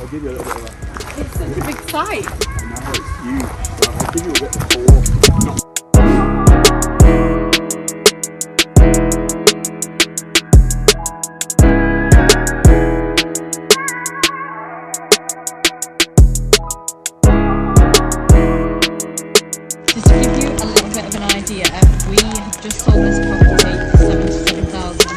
I'll give you a little bit of that. It's such a big site. No, it's huge. So I'll give you a bit of a tour. Just to give you a little bit of an idea, we have just sold this property for 77,000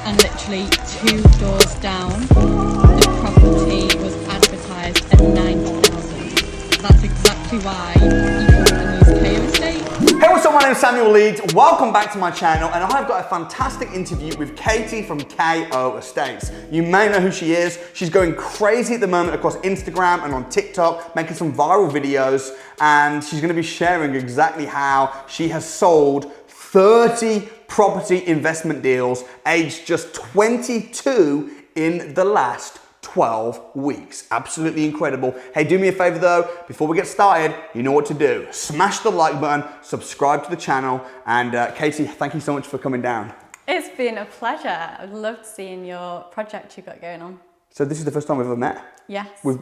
and literally 2 doors down, the property was advertised at 90,000. That's exactly why you can use KO Estate. Hey, what's up? My name is Samuel Leeds. Welcome back to my channel, and I've got a fantastic interview with Katie from KO Estates. You may know who she is. She's going crazy at the moment across Instagram and on TikTok, making some viral videos, and she's going to be sharing exactly how she has sold 30 property investment deals, aged just 22 in the last 12 weeks. Absolutely incredible. Hey, do me a favor though, before we get started, you know what to do. Smash the like button, subscribe to the channel, and Katie, thank you so much for coming down. It's been a pleasure. I've loved seeing your project you've got going on. So this is the first time we've ever met? Yes. We've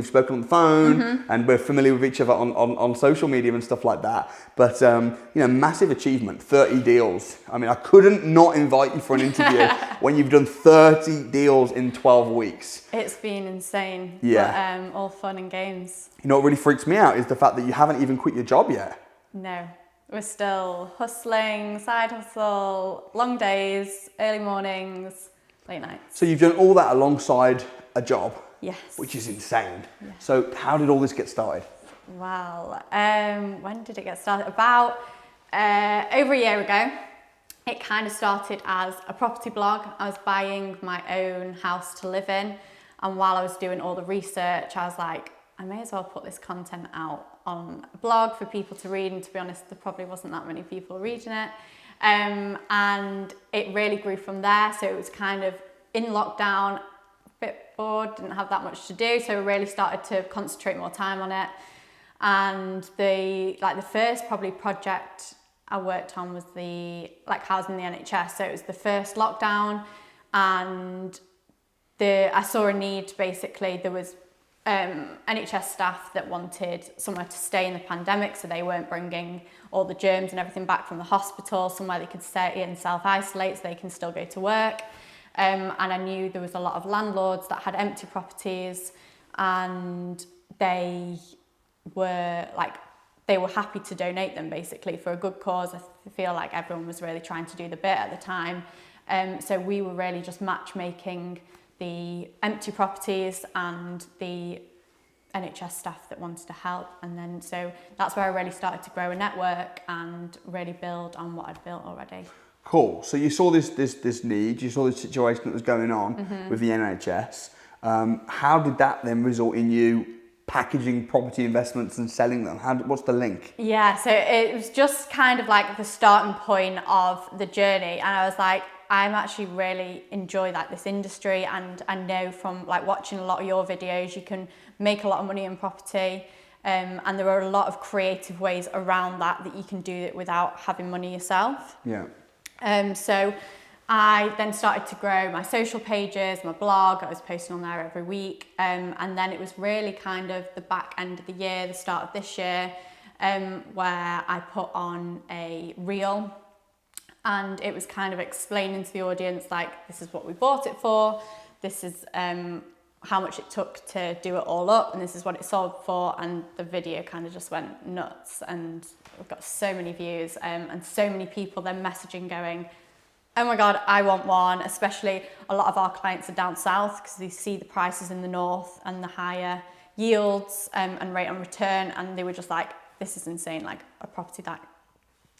spoken on the phone, and we're familiar with each other on social media and stuff like that. But you know, massive achievement, 30 deals. I mean, I couldn't not invite you for an interview when you've done 30 deals in 12 weeks. It's been insane. Yeah. But, all fun and games. You know what really freaks me out is the fact that you haven't even quit your job yet. No, we're still hustling, side hustle, long days, early mornings, late nights. So you've done all that alongside a job. Yes. Which is insane. Yeah. So how did all this get started? Well, when did it get started? About over a year ago. It kind of started as a property blog. I was buying my own house to live in, and while I was doing all the research, I was like, I may as well put this content out on a blog for people to read, and to be honest, there probably wasn't that many people reading it. And it really grew from there. So it was kind of in lockdown, bit bored, didn't have that much to do, so we really started to concentrate more time on it. And the first probably project I worked on was the housing the NHS. So it was the first lockdown, and I saw a need. Basically, there was NHS staff that wanted somewhere to stay in the pandemic, so they weren't bringing all the germs and everything back from the hospital, somewhere they could stay and self-isolate so they can still go to work. And I knew there was a lot of landlords that had empty properties, and they were happy to donate them basically for a good cause. I feel like everyone was really trying to do the bit at the time. So we were really just matchmaking the empty properties and the NHS staff that wanted to help. And then so that's where I really started to grow a network and really build on what I'd built already. Cool. So you saw this need, you saw this situation that was going on with the NHS. How did that then result in you packaging property investments and selling them? What's the link? Yeah, so it was just kind of like the starting point of the journey, and I was like, I'm actually really enjoy this industry, and I know from watching a lot of your videos, you can make a lot of money in property. And there are a lot of creative ways around that you can do it without having money yourself. Yeah. So I then started to grow my social pages, my blog. I was posting on there every week. And then it was really kind of the back end of the year, the start of this year, where I put on a reel, and it was kind of explaining to the audience, this is what we bought it for, this is how much it took to do it all up, and this is what it sold for. And the video kind of just went nuts, and we've got so many views, and so many people then messaging going, oh my God, I want one. Especially a lot of our clients are down south because they see the prices in the north and the higher yields and rate on return, and they were just like, this is insane, a property that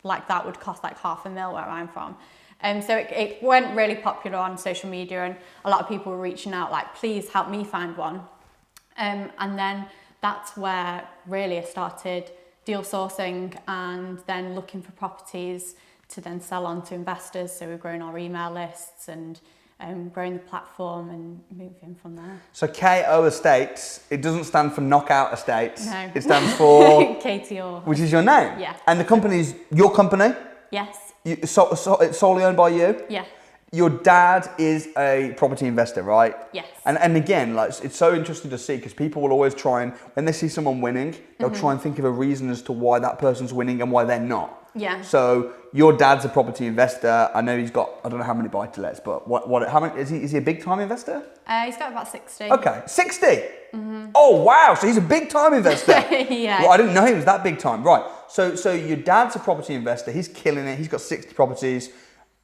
would cost $500,000 where I'm from. So it went really popular on social media, and a lot of people were reaching out please help me find one. And then that's where really I started deal sourcing and then looking for properties to then sell on to investors. So we've grown our email lists and growing the platform and moving from there. So KO Estates, it doesn't stand for Knockout Estates. No. It stands for... Katie Orr. Which is your name? Yeah. And the company's your company? Yes. It's solely owned by you? Yeah. Your dad is a property investor, right? Yes. And again, like it's so interesting to see because people will always try and when they see someone winning, they'll try and think of a reason as to why that person's winning and why they're not. Yeah. So your dad's a property investor. I know he's got I don't know how many buy-to-lets, but how many is he a big time investor? He's got about 60. Okay, 60. Oh wow! So he's a big time investor. Yeah. Well, I didn't know he was that big time. Right. So your dad's a property investor. He's killing it. He's got 60 properties.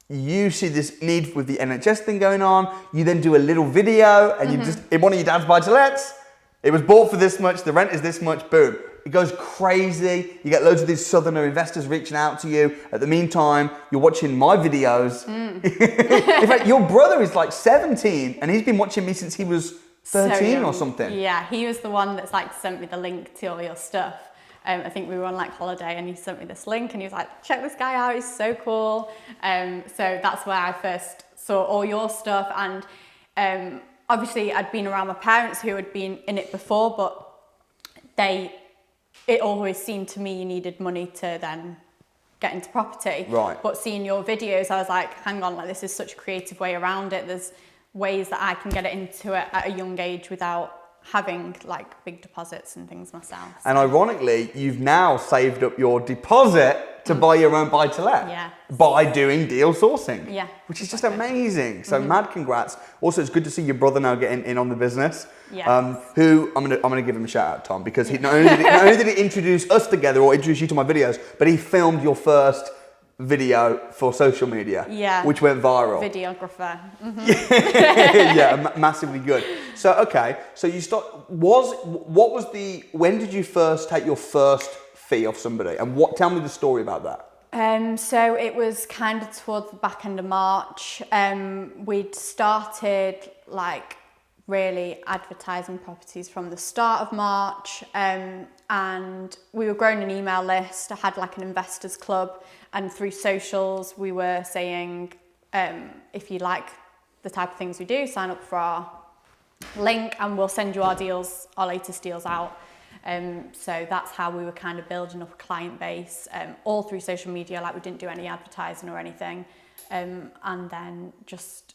You see this need with the NHS thing going on. You then do a little video, and you just in one of your dad's buy-to-lets. It was bought for this much. The rent is this much. Boom. It goes crazy. You get loads of these southerner investors reaching out to you. At the meantime, you're watching my videos. In fact, your brother is like 17, and he's been watching me since he was 13 or something. Yeah, he was the one that's like sent me the link to all your stuff. I think we were on like holiday and he sent me this link and he was like, check this guy out, he's so cool. So that's where I first saw all your stuff. And obviously I'd been around my parents who had been in it before, but it always seemed to me you needed money to then get into property. Right. But seeing your videos, I was like, hang on, like this is such a creative way around it. There's ways that I can get it into it at a young age without having like big deposits and things myself. So. And ironically, you've now saved up your deposit to buy your own buy-to-let. Yeah. By doing deal sourcing. Yeah. Which is just amazing. So mad congrats. Also, it's good to see your brother now getting in on the business. Yeah. Who I'm gonna give him a shout out, Tom, because he not only did he introduce us together or introduce you to my videos, but he filmed your first video for social media, which went viral. Videographer. Yeah, massively good. So okay, so you when did you first take your first fee off somebody, and tell me the story about that. So it was kind of towards the back end of March. We'd started like really advertising properties from the start of March, and we were growing an email list. I had like an investors club, and through socials we were saying, if you like the type of things we do, sign up for our link and we'll send you our latest deals out. So that's how we were kind of building up a client base, all through social media. Like we didn't do any advertising or anything, and then just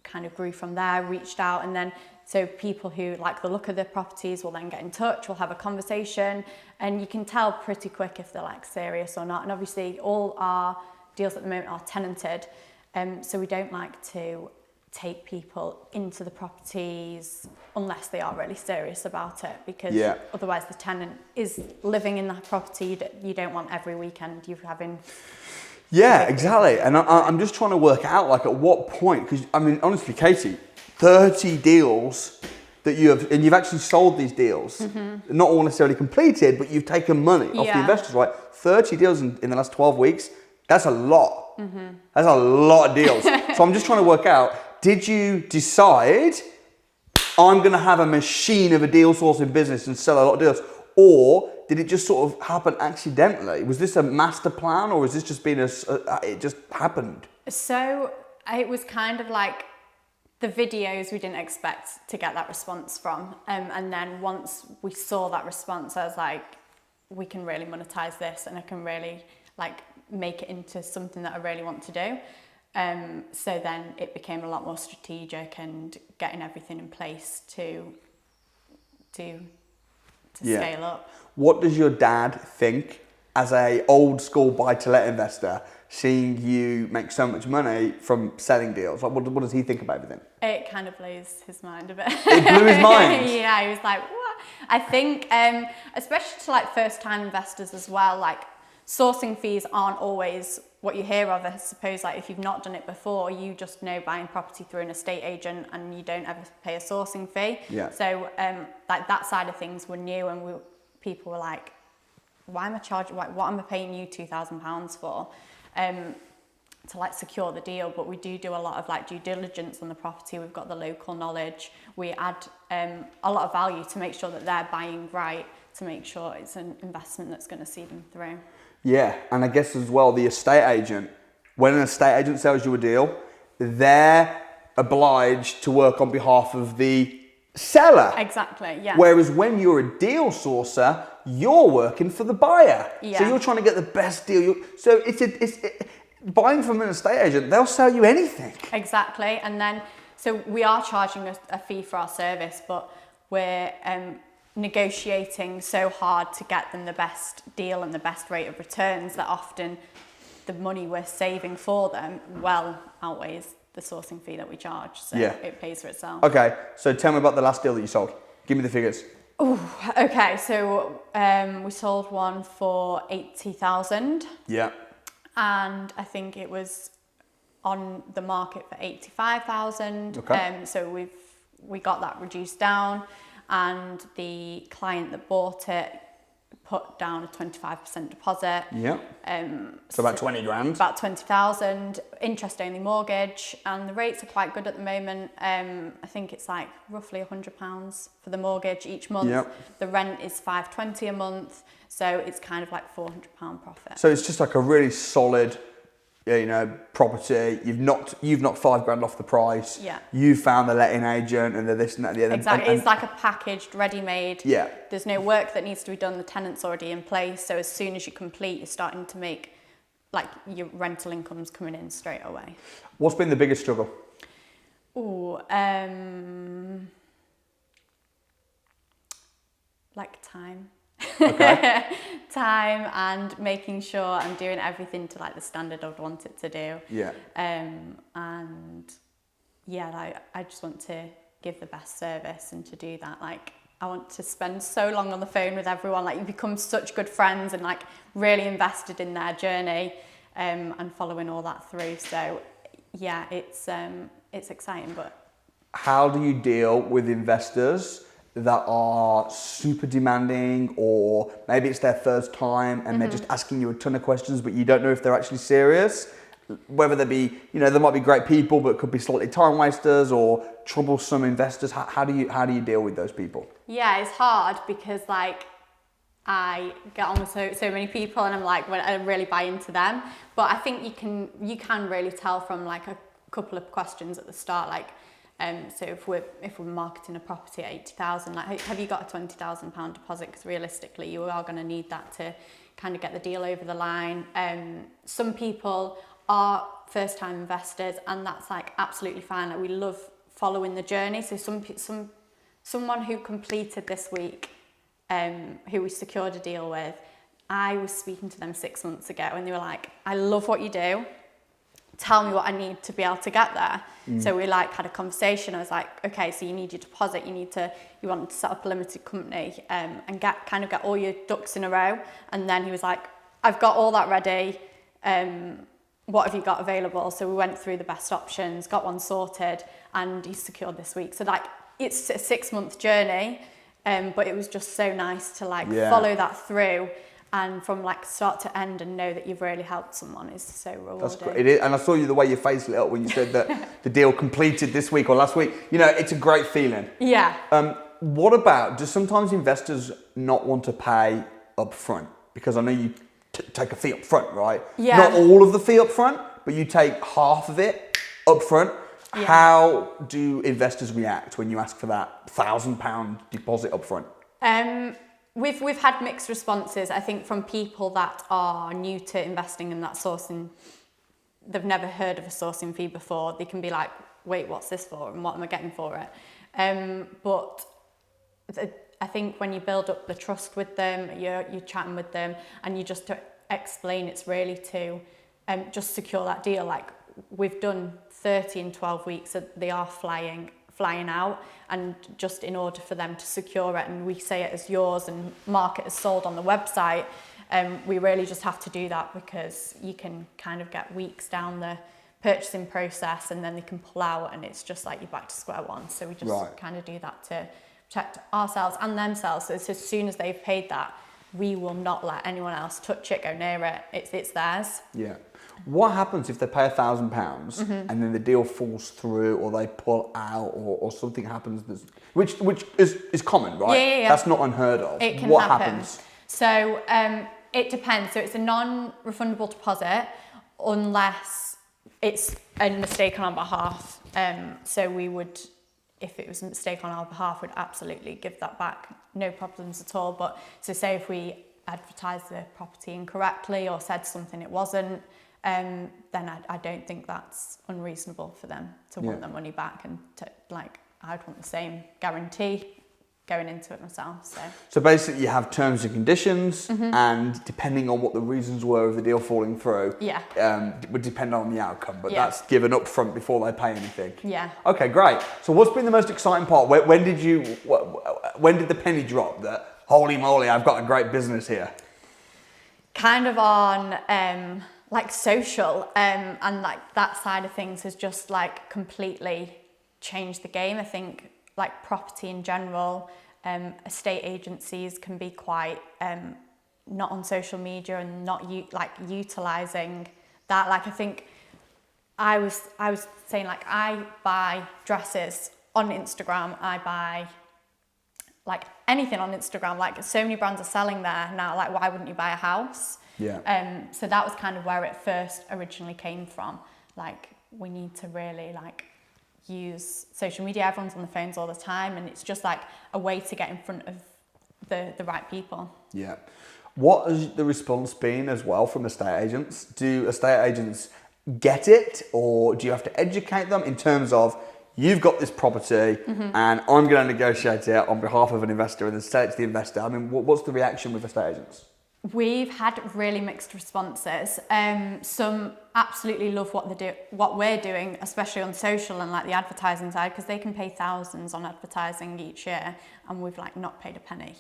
kind of grew from there, reached out, and then so people who like the look of the properties will then get in touch, we'll have a conversation, and you can tell pretty quick if they're like serious or not. And obviously all our deals at the moment are tenanted, so we don't like to take people into the properties unless they are really serious about it, because otherwise the tenant is living in that property. You don't want every weekend you having... Yeah, exactly. And I'm just trying to work out like at what point, because I mean, honestly, Katie, 30 deals that you've actually sold these deals, not all necessarily completed, but you've taken money off the investors, right? 30 deals in the last 12 weeks, that's a lot. That's a lot of deals. So I'm just trying to work out, did you decide, I'm going to have a machine of a deal sourcing business and sell a lot of deals? Or did it just sort of happen accidentally? Was this a master plan, or has this just been it just happened? So it was kind of like the videos we didn't expect to get that response from. And then once we saw that response, I was like, we can really monetize this and I can really like make it into something that I really want to do. So then it became a lot more strategic and getting everything in place to scale up. What does your dad think as a old school buy-to-let investor, seeing you make so much money from selling deals? Like, what does he think about everything? It kind of blows his mind a bit. It blew his mind? Yeah, he was like, what? I think, especially to like first-time investors as well, like sourcing fees aren't always what you hear of. I suppose like if you've not done it before, you just know buying property through an estate agent and you don't ever pay a sourcing fee. Yeah. So like that side of things were new, and people were like, why am I charging, like, what am I paying you £2,000 for? To like secure the deal. But we do a lot of like due diligence on the property. We've got the local knowledge. We add a lot of value to make sure that they're buying right, to make sure it's an investment that's going to see them through. Yeah, and I guess as well, the estate agent, when an estate agent sells you a deal, they're obliged to work on behalf of the seller. Exactly, yeah. Whereas when you're a deal sourcer, you're working for the buyer. Yeah. So you're trying to get the best deal. So buying from an estate agent, they'll sell you anything. Exactly. And then, so we are charging a fee for our service, but we're negotiating so hard to get them the best deal and the best rate of returns that often the money we're saving for them well outweighs the sourcing fee that we charge. So it pays for itself. Okay, so tell me about the last deal that you sold. Give me the figures. Oh, okay. So we sold one for 80,000. Yeah. And I think it was on the market for 85,000. Okay. So we got that reduced down, and the client that bought it put down a 25% deposit. Yeah. So about 20 grand. About 20,000, interest only mortgage, and the rates are quite good at the moment. I think it's like roughly £100 for the mortgage each month. Yep. The rent is £520 a month, so it's kind of like £400 profit. So it's just like a really solid, property. You've knocked £5 off the price. Yeah. You found the letting agent and the this and that. The other. Exactly. It's like a packaged, ready-made. Yeah. There's no work that needs to be done. The tenant's already in place. So as soon as you complete, you're starting to make, like, your rental income's coming in straight away. What's been the biggest struggle? Ooh, like time. Okay. Time and making sure I'm doing everything to like the standard I'd want it to do. Yeah. And yeah, like, I just want to give the best service, and to do that, like, I want to spend so long on the phone with everyone. Like, you become such good friends and like really invested in their journey, and following all that through. So yeah, it's exciting. But how do you deal with investors that are super demanding, or maybe it's their first time and they're just asking you a ton of questions, but you don't know if they're actually serious? Whether they be, there might be great people, but could be slightly time wasters or troublesome investors. How do you deal with those people? Yeah, it's hard because like I get on with so many people, and I'm like, when I really buy into them. But I think you can really tell from like a couple of questions at the start, like. So if we're marketing a property at 80,000, like, have you got a £20,000 deposit? Because realistically, you are going to need that to kind of get the deal over the line. Some people are first-time investors, and that's like absolutely fine. Like, we love following the journey. So someone who completed this week, who we secured a deal with, I was speaking to them 6 months ago, and they were like, "I love what you do. Tell me what I need to be able to get there." So we like had a conversation. I was like, okay, so you need your deposit, you want to set up a limited company, and get all your ducks in a row. And then he was like, I've got all that ready. What have you got available? So we went through the best options, got one sorted, and he's secured this week. So like, it's a 6-month journey, but it was just so nice to follow that through. And from like start to end, and know that you've really helped someone is so rewarding. That's great. It is, and I saw the way your face lit up when you said that the deal completed this week or last week. It's a great feeling. Yeah. What about, do sometimes investors not want to pay up front? Because I know you take a fee up front, right? Yeah. Not all of the fee up front, but you take half of it up front. Yeah. How do investors react when you ask for that £1,000 deposit up front? We've had mixed responses, I think, from people that are new to investing and that sourcing. They've never heard of a sourcing fee before. They can be like, wait, what's this for? And what am I getting for it? But I think when you build up the trust with them, you're chatting with them, and you just explain it's really to just secure that deal. Like, we've done 30 in 12 weeks, so they are flying out, and just in order for them to secure it, and we say it as yours and mark it as sold on the website, we really just have to do that, because you can kind of get weeks down the purchasing process and then they can pull out, and it's just like you're back to square one. So we just kind of do that to protect ourselves and themselves. So it's as soon as they've paid that, we will not let anyone else touch it, go near it. It's theirs. Yeah. What happens if they pay £1,000 and then the deal falls through, or they pull out, or something happens which is common, right? Yeah. That's not unheard of. It can what happen. Happens? So it depends. So it's a non-refundable deposit unless it's a mistake on our behalf. So we would, if it was a mistake on our behalf, we'd absolutely give that back, no problems at all. But so say if we advertised the property incorrectly or said something it wasn't, then I don't think that's unreasonable for them to want their money back, and to, like, I'd want the same guarantee going into it myself. So basically you have terms and conditions, and depending on what the reasons were of the deal falling through, it would depend on the outcome, but that's given up front before they pay anything. Yeah. Okay, great. So what's been the most exciting part? When did the penny drop that, holy moly, I've got a great business here? Kind of on like social, and like that side of things has just like completely changed the game. I think like property in general, estate agencies can be quite not on social media and not utilizing that. Like, I think I was saying, like, I buy dresses on Instagram, I buy like anything on Instagram, like so many brands are selling there now, like why wouldn't you buy a house? Yeah. So that was kind of where it first originally came from. Like, we need to really like use social media. Everyone's on the phones all the time, and it's just like a way to get in front of the right people. Yeah. What has the response been as well from estate agents? Do estate agents get it, or do you have to educate them in terms of, you've got this property and I'm going to negotiate it on behalf of an investor, and then sell it to the investor? I mean, what's the reaction with estate agents? We've had really mixed responses. Some absolutely love what we're doing, especially on social and like the advertising side, because they can pay thousands on advertising each year, and we've like not paid a penny,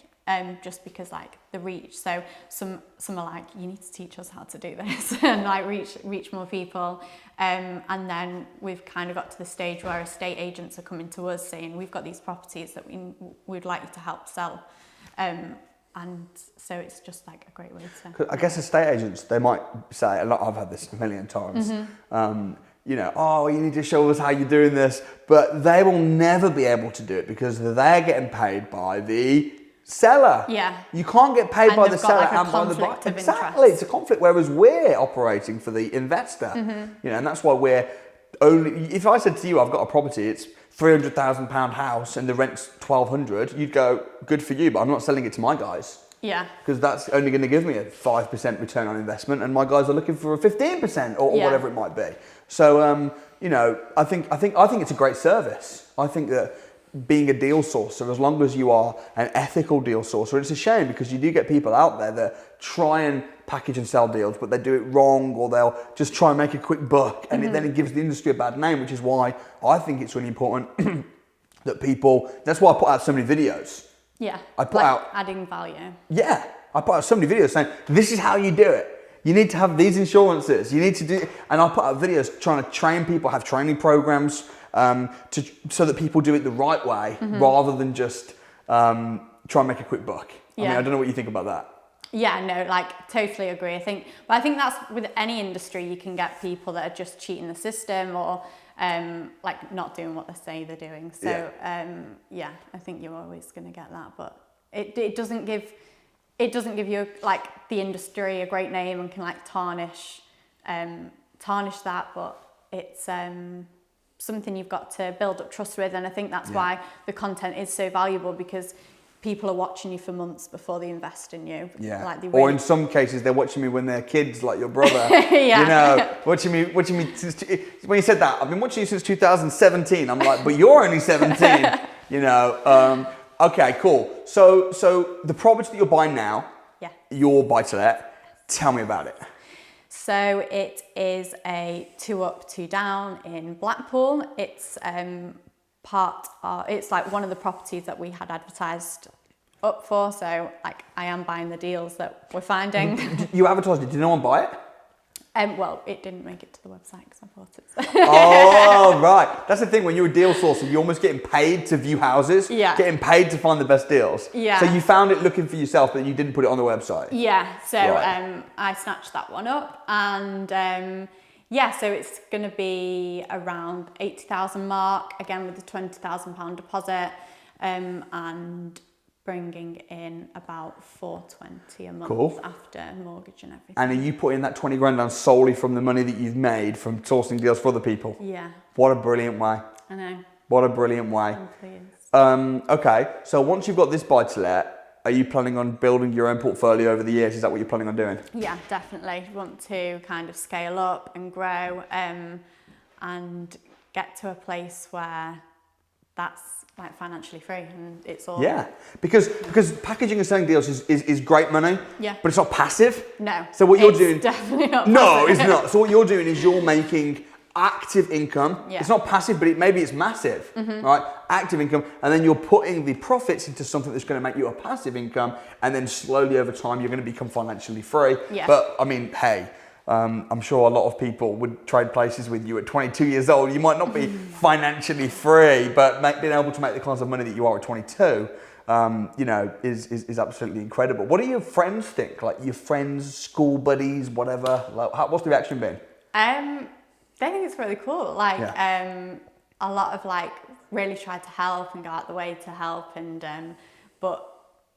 just because like the reach. So some are like, you need to teach us how to do this and like reach more people. And then we've kind of got to the stage where estate agents are coming to us saying, we've got these properties that we'd like you to help sell. And so it's just like a great way to... I guess estate agents, they might say, a lot, I've had this a million times, you know, oh, you need to show us how you're doing this, but they will never be able to do it because they're getting paid by the seller. Yeah. You can't get paid And by they've the got seller like a and by the buyer. conflict of Exactly, interest. it's a conflict, whereas we're operating for the investor. You know, and that's why we're only... If I said to you, I've got a property, it's £300,000 house and the rent's £1,200, you'd go, good for you, but I'm not selling it to my guys. Yeah. Because that's only going to give me a 5% return on investment, and my guys are looking for a 15% or whatever it might be. So, you know, I think it's a great service. I think that being a deal sourcer, as long as you are an ethical deal sourcer, it's a shame because you do get people out there that try and package and sell deals, but they do it wrong, or they'll just try and make a quick buck, and then it gives the industry a bad name, which is why I think it's really important that people, that's why I put out so many videos. Yeah, I put out adding value. Yeah, I put out so many videos saying, this is how you do it. You need to have these insurances. You need to do, and I put out videos trying to train people, have training programs so that people do it the right way rather than just try and make a quick buck. I mean, I don't know what you think about that. Yeah, no, like totally agree. I think that's with any industry, you can get people that are just cheating the system or like not doing what they say they're doing. So yeah, I think you're always going to get that, but it doesn't give you like the industry a great name and can like tarnish that, but it's something you've got to build up trust with, and I think that's why the content is so valuable, because people are watching you for months before they invest in you. Yeah. Like they or in some cases, they're watching me when they're kids, like your brother. Yeah. You know, watching me since, when you said that, I've been watching you since 2017. I'm like, but you're only 17. You know. Okay, cool. So the property that you're buying now, your buy-to-let, tell me about it. So it is a 2 up, 2 down in Blackpool. It's it's like one of the properties that we had advertised up for. So like I am buying the deals that we're finding. You advertised it. Did no one buy it? Well, it didn't make it to the website because I bought it. Oh, right. That's the thing. When you're a deal sourcer, you're almost getting paid to view houses. Yeah. Getting paid to find the best deals. Yeah. So you found it looking for yourself, but you didn't put it on the website. Yeah. So Right. I snatched that one up, and so it's going to be around 80,000 mark, again with the £20,000 deposit, and bringing in about £420 a month after mortgage and everything. And are you putting that 20 grand down solely from the money that you've made from sourcing deals for other people? Yeah. What a brilliant way. I know. What a brilliant way. I'm pleased. Okay, so once you've got this buy-to-let, are you planning on building your own portfolio over the years? Is that what you're planning on doing? Yeah, definitely. Want to kind of scale up and grow, and get to a place where that's like financially free and it's all. Yeah, because packaging and selling deals is great money. Yeah. But it's not passive. No. So what you're it's doing? Definitely not. No, passive. it's not. So what you're doing is you're making active income. Yeah. It's not passive, but maybe it's massive, right? Active income, and then you're putting the profits into something that's going to make you a passive income, and then slowly over time you're going to become financially free. Yeah. But I mean, hey, I'm sure a lot of people would trade places with you at 22 years old. You might not be financially free, but being able to make the kinds of money that you are at 22, is absolutely incredible. What do your friends think? Like your friends, school buddies, whatever. Like, what's the reaction been? They think it's really cool. Like, Yeah. a lot of like really tried to help and go out the way to help, and but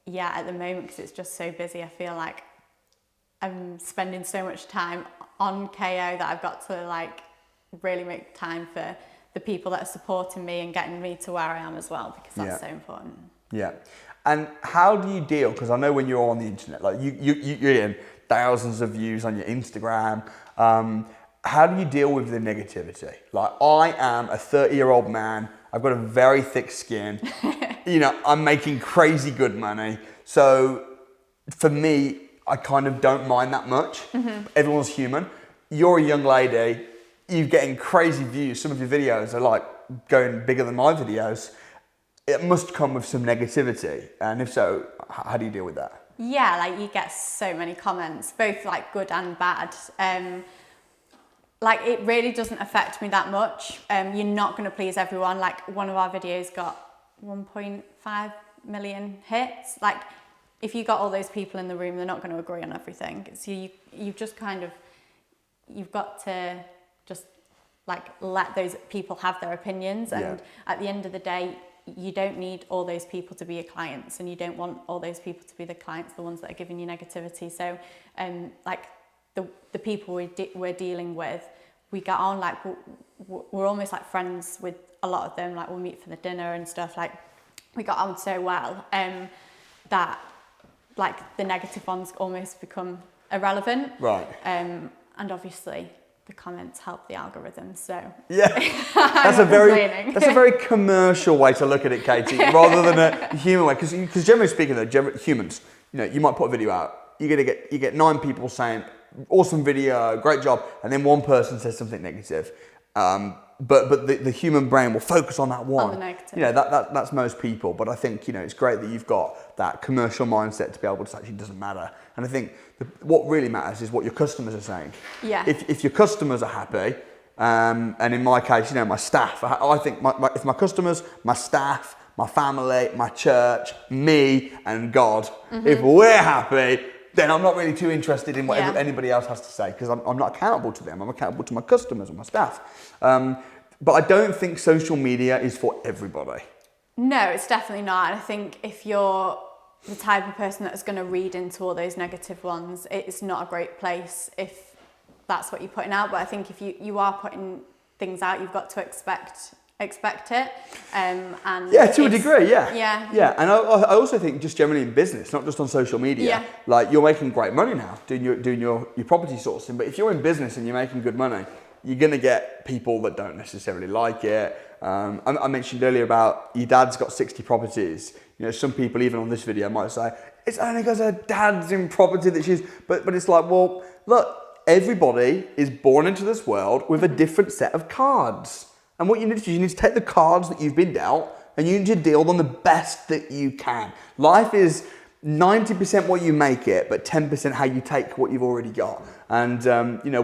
yeah, at the moment because it's just so busy, I feel like I'm spending so much time on KO that I've got to like really make time for the people that are supporting me and getting me to where I am as well, because that's so important. Yeah. And how do you deal? Because I know when you're on the internet, like you're getting thousands of views on your Instagram. How do you deal with the negativity? Like, I am a 30-year-old man. I've got a very thick skin. I'm making crazy good money. So for me, I kind of don't mind that much. Everyone's human. You're a young lady. You're getting crazy views. Some of your videos are like going bigger than my videos. It must come with some negativity. And if so, how do you deal with that? Yeah, like you get so many comments, both like good and bad. Like it really doesn't affect me that much. You're not going to please everyone. Like one of our videos got 1.5 million hits. Like if you got all those people in the room, they're not going to agree on everything. So you've just kind of, you've got to just like let those people have their opinions. And at the end of the day, you don't need all those people to be your clients, and you don't want all those people to be the clients, the ones that are giving you negativity. So like the people we're dealing with, we get on like we're almost like friends with a lot of them. Like we'll meet for the dinner and stuff. Like we got on so well that like the negative ones almost become irrelevant. Right. And obviously the comments help the algorithm. So yeah, that's a very commercial way to look at it, Katie, rather than a human way. Because generally speaking, though, humans, you might put a video out, you get 9 people saying, awesome video, great job, and then one person says something negative. But the human brain will focus on that one. On the negative. That's most people. But I think it's great that you've got that commercial mindset to be able to say, actually, it doesn't matter. And I think what really matters is what your customers are saying. Yeah. If your customers are happy, and in my case, my staff, I think if my customers, my staff, my family, my church, me, and God, if we're happy, then I'm not really too interested in what anybody else has to say, because I'm not accountable to them. I'm accountable to my customers and my staff. But I don't think social media is for everybody. No, it's definitely not. And I think if you're the type of person that's going to read into all those negative ones, it's not a great place if that's what you're putting out. But I think if you are putting things out, you've got to expect it. And to a degree, yeah. And I also think just generally in business, not just on social media, like you're making great money now doing your property sourcing. But if you're in business and you're making good money, you're going to get people that don't necessarily like it. I mentioned earlier about your dad's got 60 properties. Some people even on this video might say, it's only because her dad's in property that she's... But it's like, well, look, everybody is born into this world with a different set of cards. And what you need to do, you need to take the cards that you've been dealt and you need to deal them the best that you can. Life is 90% what you make it, but 10% how you take what you've already got. And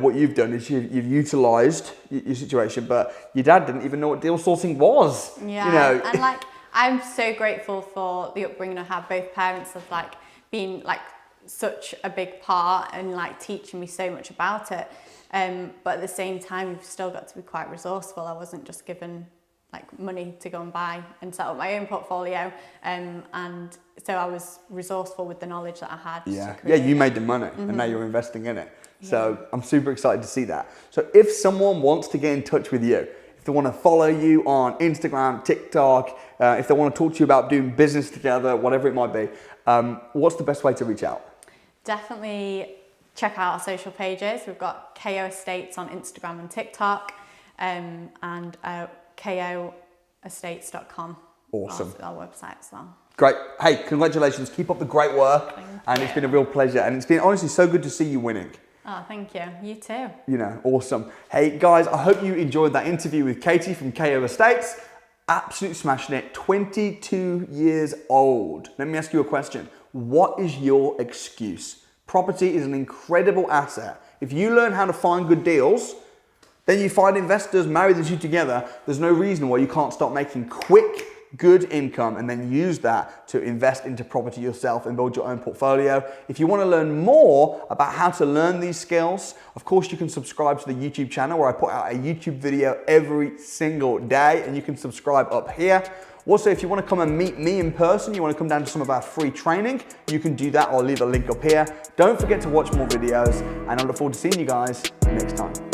what you've done is you've utilised your situation, but your dad didn't even know what deal sourcing was. Yeah, and like I'm so grateful for the upbringing I have. Both parents have like been like such a big part and like teaching me so much about it. But at the same time, you've still got to be quite resourceful. I wasn't just given like money to go and buy and set up my own portfolio. And so I was resourceful with the knowledge that I had. Yeah, you made the money and now you're investing in it. So I'm super excited to see that. So if someone wants to get in touch with you, if if they want to follow you on Instagram, TikTok, if they want to talk to you about doing business together, whatever it might be, what's the best way to reach out? Definitely check out our social pages. We've got KO Estates on Instagram and TikTok, and koestates.com. Awesome. Our website as well. Great. Hey, congratulations. Keep up the great work. And it's been a real pleasure. And it's been honestly so good to see you winning. Oh, thank you. You too. You know, awesome. Hey, guys, I hope you enjoyed that interview with Katie from KO Estates. Absolutely smashing it. 22 years old. Let me ask you a question. What is your excuse? Property is an incredible asset. If you learn how to find good deals, then you find investors, marry the two together. There's no reason why you can't start making quick, good income and then use that to invest into property yourself and build your own portfolio. If you want to learn more about how to learn these skills, of course you can subscribe to the YouTube channel where I put out a YouTube video every single day, and you can subscribe up here. Also, if you want to come and meet me in person, you want to come down to some of our free training, you can do that. I'll leave a link up here. Don't forget to watch more videos, and I look forward to seeing you guys next time.